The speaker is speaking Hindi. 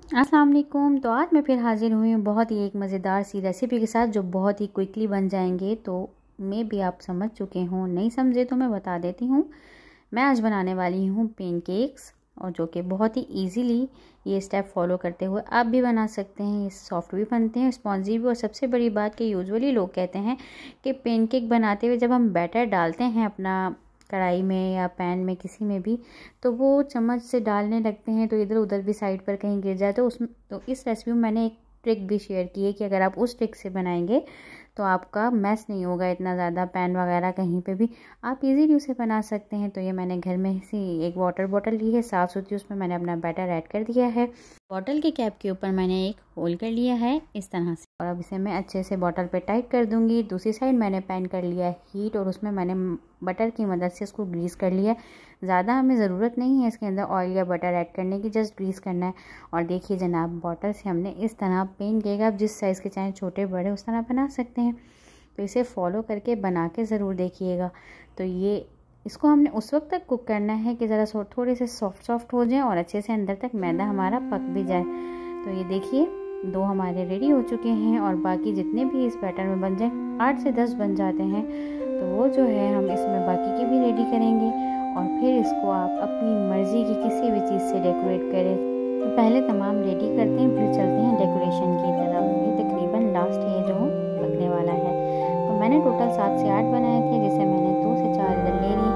अस्सलाम वालेकुम। तो आज मैं फिर हाज़िर हुई हूँ बहुत ही एक मज़ेदार सी रेसिपी के साथ जो बहुत ही क्विकली बन जाएंगे। तो मैं भी आप समझ चुके हों, नहीं समझे तो मैं बता देती हूँ। मैं आज बनाने वाली हूँ पेनकेक्स, और जो कि बहुत ही इजीली ये स्टेप फॉलो करते हुए आप भी बना सकते हैं। ये सॉफ्ट भी बनते हैं, स्पॉन्जी भी। और सबसे बड़ी बात कि यूजुअली लोग कहते हैं कि पेनकेक बनाते हुए जब हम बैटर डालते हैं अपना कढ़ाई में या पैन में किसी में भी, तो वो चम्मच से डालने लगते हैं तो इधर उधर भी साइड पर कहीं गिर जाए। तो इस रेसिपी में मैंने एक ट्रिक भी शेयर की है कि अगर आप उस ट्रिक से बनाएंगे तो आपका मैस नहीं होगा इतना ज़्यादा, पैन वगैरह कहीं पे भी आप इजीली उसे बना सकते हैं। तो ये मैंने घर में से एक वाटर बॉटल ली है साफ़ सुथरी, उसमें मैंने अपना बैटर ऐड कर दिया है। बॉटल के कैप के ऊपर मैंने एक होल कर लिया है इस तरह से, और अब इसे मैं अच्छे से बॉटल पे टाइट कर दूंगी। दूसरी साइड मैंने पैन कर लिया है हीट, और उसमें मैंने बटर की मदद से इसको ग्रीस कर लिया है। ज़्यादा हमें ज़रूरत नहीं है इसके अंदर ऑयल या बटर ऐड करने की, जस्ट ग्रीस करना है। और देखिए जनाब, बॉटल से हमने इस तरह पेनकेक, आप जिस साइज़ के चाहें छोटे बड़े उस तरह बना सकते हैं। तो इसे फॉलो करके बना के ज़रूर देखिएगा। तो ये इसको हमने उस वक्त तक कुक करना है कि ज़रा थोड़े से सॉफ्ट हो जाए और अच्छे से अंदर तक मैदा हमारा पक भी जाए। तो ये देखिए, दो हमारे रेडी हो चुके हैं, और बाकी जितने भी इस बैटर में बन जाए, 8 से 10 बन जाते हैं, तो वो जो है हम इसमें बाकी की भी रेडी करेंगे। और फिर इसको आप अपनी मर्ज़ी की किसी भी चीज़ से डेकोरेट करें। तो पहले तमाम रेडी करते हैं, फिर चलते हैं डेकोरेशन की तरफ। ये तकरीबन लास्ट है जो पकने वाला है। तो मैंने टोटल 7 से 8 बनाए थे, जिसे मैंने 2 से 4 इधर ले ली